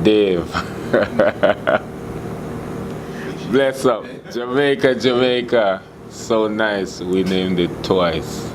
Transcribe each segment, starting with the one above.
Dave. Bless up. Jamaica, Jamaica. So nice. We named it twice.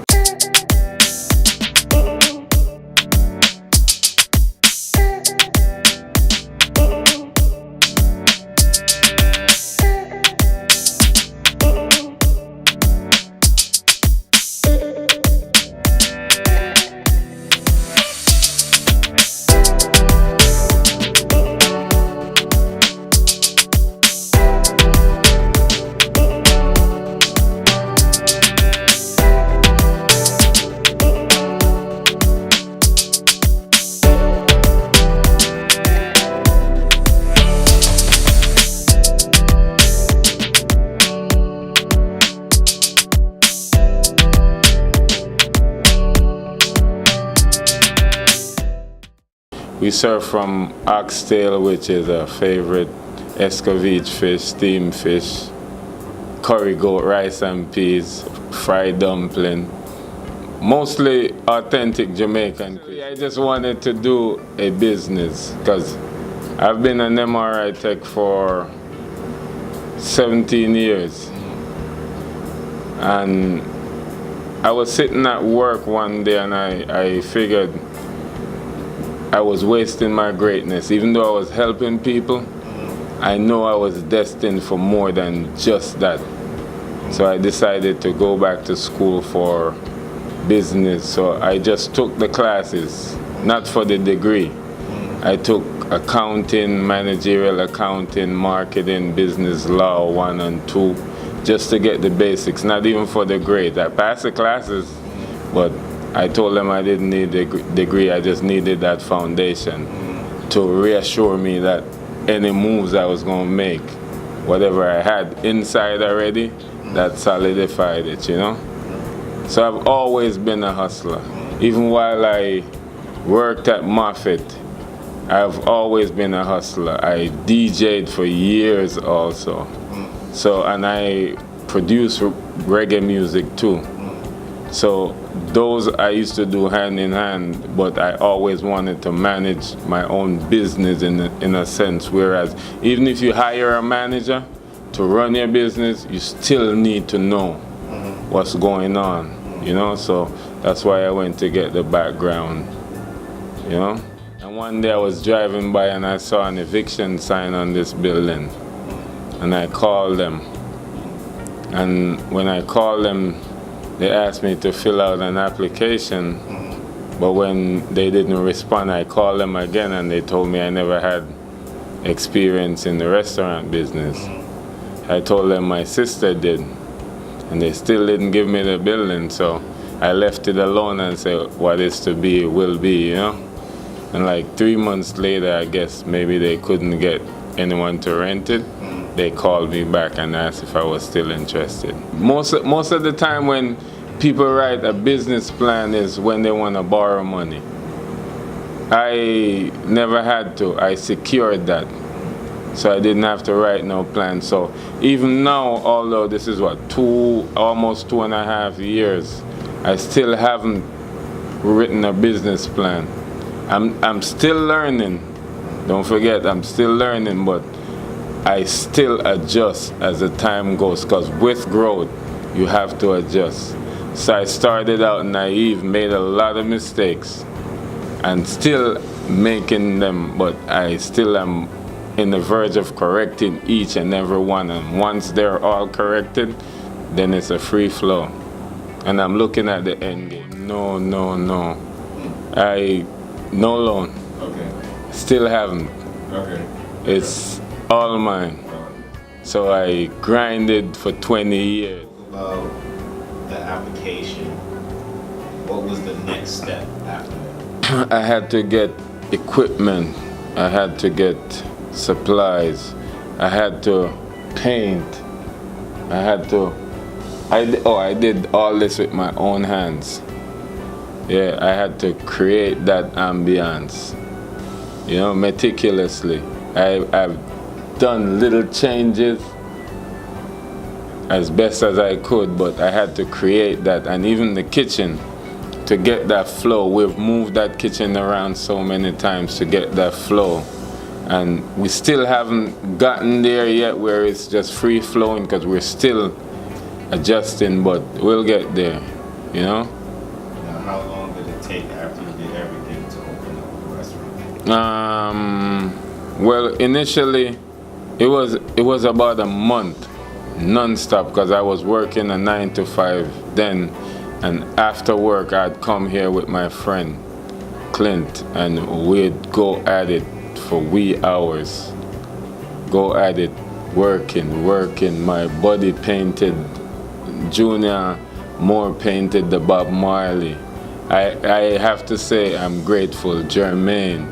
We serve from oxtail, which is a favorite, escovitch fish, steamed fish, curry goat, rice and peas, fried dumpling, mostly authentic Jamaican. I just wanted to do a business because I've been an MRI tech for 17 years. And I was sitting at work one day and I figured I was wasting my greatness. Even though I was helping people, I know I was destined for more than just that. So I decided to go back to school for business. So I just took the classes, not for the degree. I took accounting, managerial accounting, marketing, business law 1 and 2, just to get the basics, not even for the grade. I passed the classes, but I told them I didn't need the degree, I just needed that foundation to reassure me that any moves I was going to make, whatever I had inside already, that solidified it, you know? So I've always been a hustler. Even while I worked at Moffat, I've always been a hustler. I DJ'd for years also. So, and I produce reggae music too. So those I used to do hand in hand, but I always wanted to manage my own business in a sense. Whereas even if you hire a manager to run your business, you still need to know what's going on, you know? So that's why I went to get the background, you know? And one day I was driving by and I saw an eviction sign on this building. And I called them. And when I called them, they asked me to fill out an application, but when they didn't respond, I called them again and they told me I never had experience in the restaurant business. I told them my sister did, and they still didn't give me the building, so I left it alone and said, what is to be will be, you know? And like 3 months later, I guess maybe they couldn't get anyone to rent it. They called me back and asked if I was still interested. Most of the time when people write a business plan is when they want to borrow money. I never had to. I secured that. So I didn't have to write no plan. So even now, although this is what, almost 2.5 years, I still haven't written a business plan. I'm still learning. Don't forget, I'm still learning, but I still adjust as the time goes, because with growth, you have to adjust. So I started out naive, made a lot of mistakes, and still making them, but I still am in the verge of correcting each and every one. And once they're all corrected, then it's a free flow. And I'm looking at the end game. No. No loan. Okay. Still haven't. Okay. It's all mine. So I grinded for 20 years. About the application, what was the next step after that? I had to get equipment. I had to get supplies. I had to paint. I did all this with my own hands. Yeah, I had to create that ambience, you know, meticulously. I've done little changes as best as I could, but I had to create that. And even the kitchen, to get that flow, we've moved that kitchen around so many times to get that flow. And we still haven't gotten there yet where it's just free flowing because we're still adjusting, but we'll get there, you know? Now, how long did it take after you did everything to open up the restaurant? Well, initially, it was about a month, non-stop, because I was working a 9 to 5 then, and after work I'd come here with my friend Clint, and we'd go at it for wee hours. Go at it, working. My body painted. Junior more painted the Bob Marley. I have to say I'm grateful. Jermaine,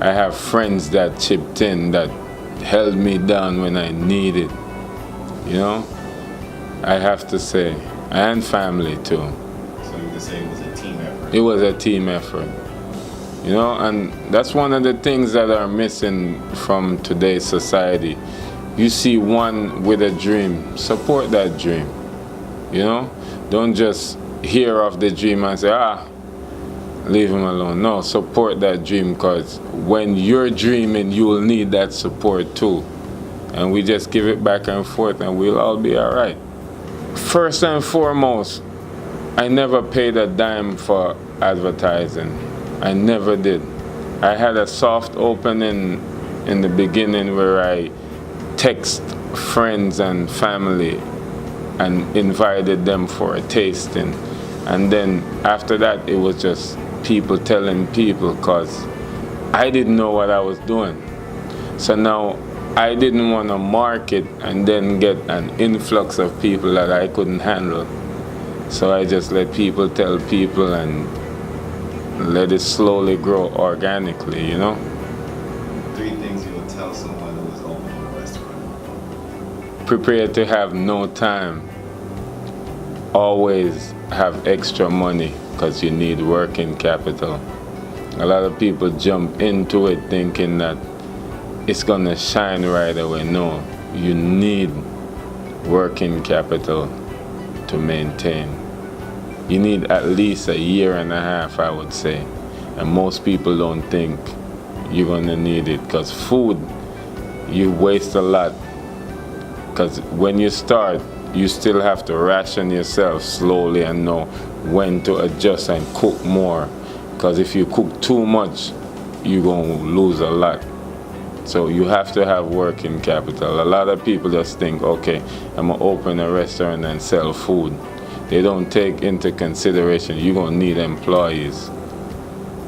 I have friends that chipped in, that held me down when I needed. You know, I have to say, and family too. So you could say it was a team effort. It was a team effort. You know, and that's one of the things that are missing from today's society. You see one with a dream, support that dream. You know, don't just hear of the dream and say, leave him alone. No, support that dream, because when you're dreaming, you will need that support too. And we just give it back and forth and we'll all be all right. First and foremost, I never paid a dime for advertising. I never did. I had a soft opening in the beginning where I text friends and family and invited them for a tasting. And then after that, it was just people telling people, because I didn't know what I was doing. So now I didn't want to market and then get an influx of people that I couldn't handle. So I just let people tell people and let it slowly grow organically, you know? 3 things you would tell someone who was opening a restaurant. Prepare to have no time. Always have extra money, because you need working capital. A lot of people jump into it thinking that it's gonna shine right away. No, you need working capital to maintain. You need at least a year and a half, I would say. And most people don't think you're gonna need it, because food, you waste a lot. Because when you start, you still have to ration yourself slowly and know when to adjust and cook more. Because if you cook too much, you're gonna lose a lot. So you have to have working capital. A lot of people just think, okay, I'm gonna open a restaurant and sell food. They don't take into consideration you're gonna need employees.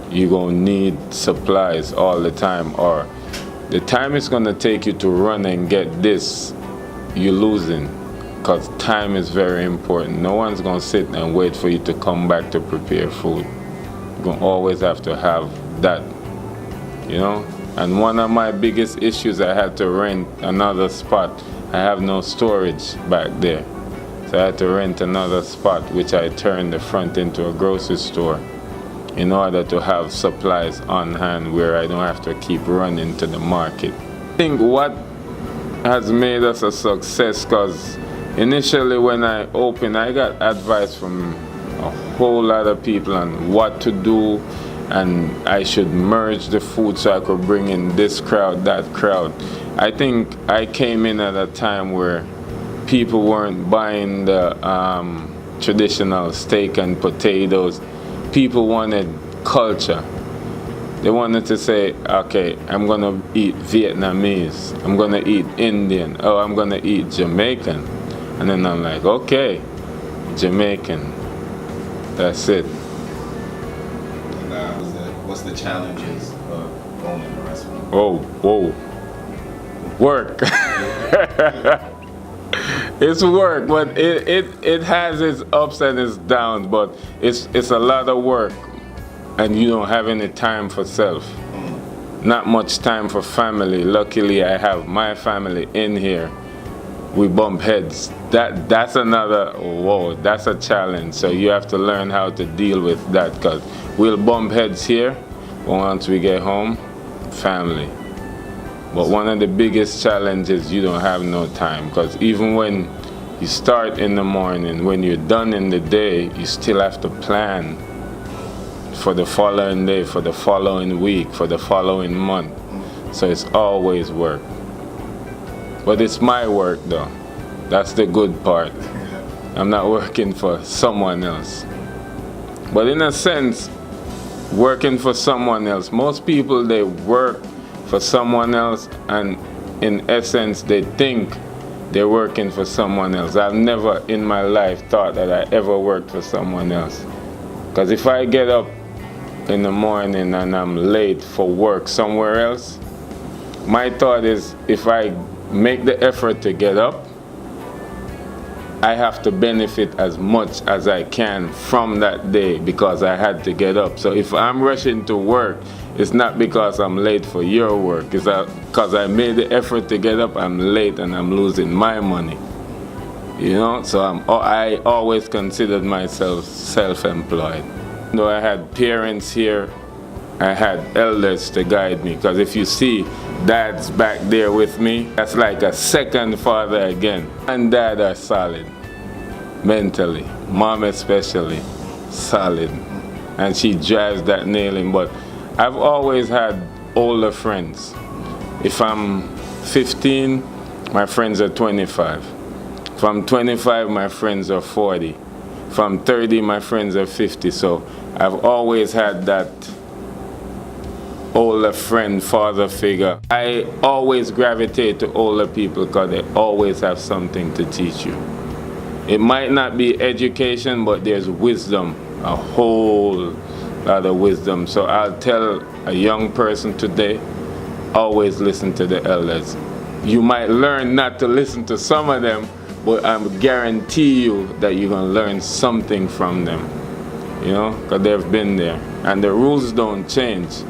You're gonna need supplies all the time, or the time it's gonna take you to run and get this, you're losing, because time is very important. No one's gonna sit and wait for you to come back to prepare food. You're gonna always have to have that, you know? And one of my biggest issues, I had to rent another spot. I have no storage back there. So I had to rent another spot, which I turned the front into a grocery store in order to have supplies on hand where I don't have to keep running to the market. I think what has made us a success, because initially when I opened, I got advice from a whole lot of people on what to do, and I should merge the food so I could bring in this crowd, that crowd. I think I came in at a time where people weren't buying the traditional steak and potatoes. People wanted culture. They wanted to say, okay, I'm gonna eat Vietnamese, I'm gonna eat Indian, oh, I'm gonna eat Jamaican. And then I'm like, okay, Jamaican, that's it. What's the challenges of owning a restaurant? Whoa. Work. It's work, but it has its ups and its downs, but it's a lot of work, and you don't have any time for self. Not much time for family. Luckily, I have my family in here. We bump heads. That's another, that's a challenge. So you have to learn how to deal with that, because we'll bump heads here, but once we get home, family. But one of the biggest challenges, you don't have no time, because even when you start in the morning, when you're done in the day, you still have to plan for the following day, for the following week, for the following month. So it's always work. But it's my work though. That's the good part. I'm not working for someone else. But in a sense, working for someone else, most people, they work for someone else, and in essence they think they're working for someone else. I've never in my life thought that I ever worked for someone else. Because if I get up in the morning and I'm late for work somewhere else, my thought is, if I make the effort to get up, I have to benefit as much as I can from that day because I had to get up. So if I'm rushing to work, it's not because I'm late for your work. It's because I made the effort to get up, I'm late and I'm losing my money. You know, so I always considered myself self-employed. Though I had parents here, I had elders to guide me. Because if you see, Dad's back there with me. That's like a second father again. And Dad are solid, mentally. Mom especially, solid. And she drives that nail in. But I've always had older friends. If I'm 15, my friends are 25. If I'm 25, my friends are 40. If I'm 30, my friends are 50. So I've always had that older friend, father figure. I always gravitate to older people because they always have something to teach you. It might not be education, but there's wisdom, a whole lot of wisdom. So I'll tell a young person today, always listen to the elders. You might learn not to listen to some of them, but I guarantee you that you're going to learn something from them, you know, because they've been there. And the rules don't change.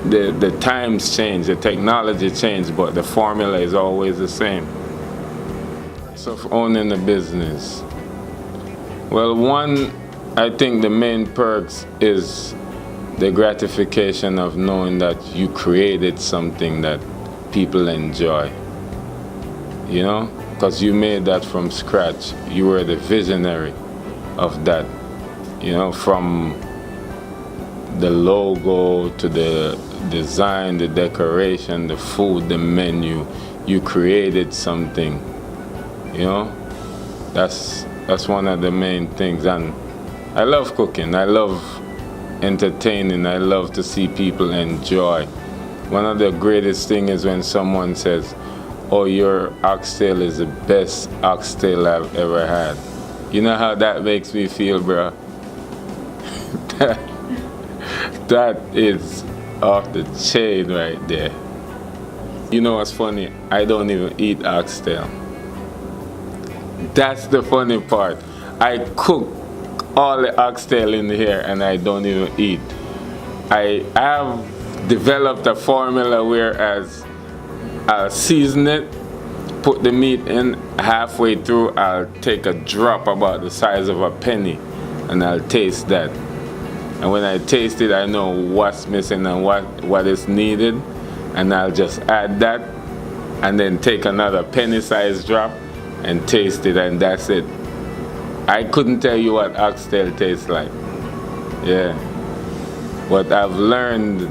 The times change, the technology change, but the formula is always the same. So for owning a business, well, one, I think the main perks is the gratification of knowing that you created something that people enjoy, you know, because you made that from scratch. You were the visionary of that, you know, from the logo to the design, the decoration, the food, the menu. You created something, you know. That's one of the main things. And I love cooking, I love entertaining, I love to see people enjoy. One of the greatest things is when someone says, oh, your oxtail is the best oxtail I've ever had. You know how that makes me feel, bro? That is off the chain right there. You know what's funny? I don't even eat oxtail. That's the funny part. I cook all the oxtail in here and I don't even eat. I have developed a formula whereas I'll season it, put the meat in, halfway through I'll take a drop about the size of a penny and I'll taste that. And when I taste it, I know what's missing and what is needed, and I'll just add that and then take another penny-sized drop and taste it, and that's it. I couldn't tell you what oxtail tastes like. Yeah. But I've learned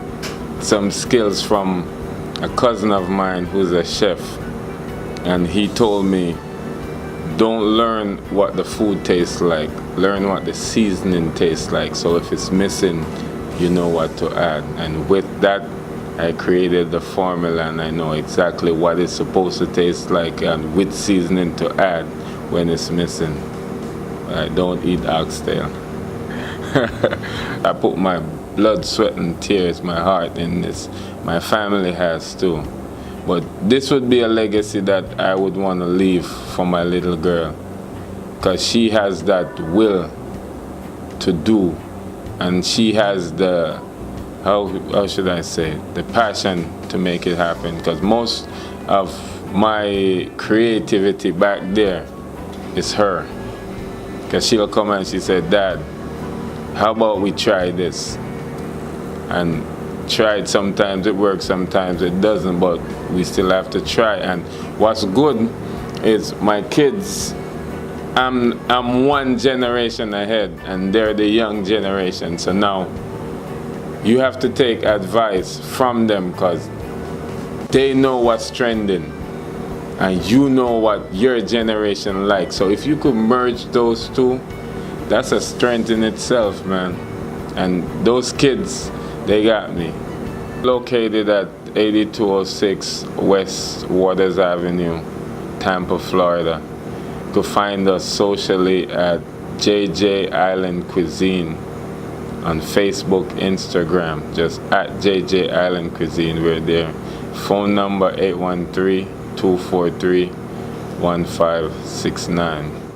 some skills from a cousin of mine who's a chef, and he told me, don't learn what the food tastes like, learn what the seasoning tastes like. So if it's missing, you know what to add. And with that, I created the formula and I know exactly what it's supposed to taste like and which seasoning to add when it's missing. I don't eat oxtail. I put my blood, sweat and tears, my heart in this. My family has too. But this would be a legacy that I would want to leave for my little girl, because she has that will to do, and she has the, how should I say, the passion to make it happen. Because most of my creativity back there is her. Because she'll come and she said, Dad, how about we try this? And try it. Sometimes it works, sometimes it doesn't, but we still have to try. And what's good is my kids, I'm one generation ahead and they're the young generation. So now you have to take advice from them because They know what's trending, and you know what your generation likes. So if you could merge those two, that's a strength in itself, man. And those kids, they got me. Located at 8206 West Waters Avenue, Tampa, Florida. You can find us socially at JJ Island Cuisine on Facebook, Instagram, just at JJ Island Cuisine. We're there. Phone number 813-243-1569.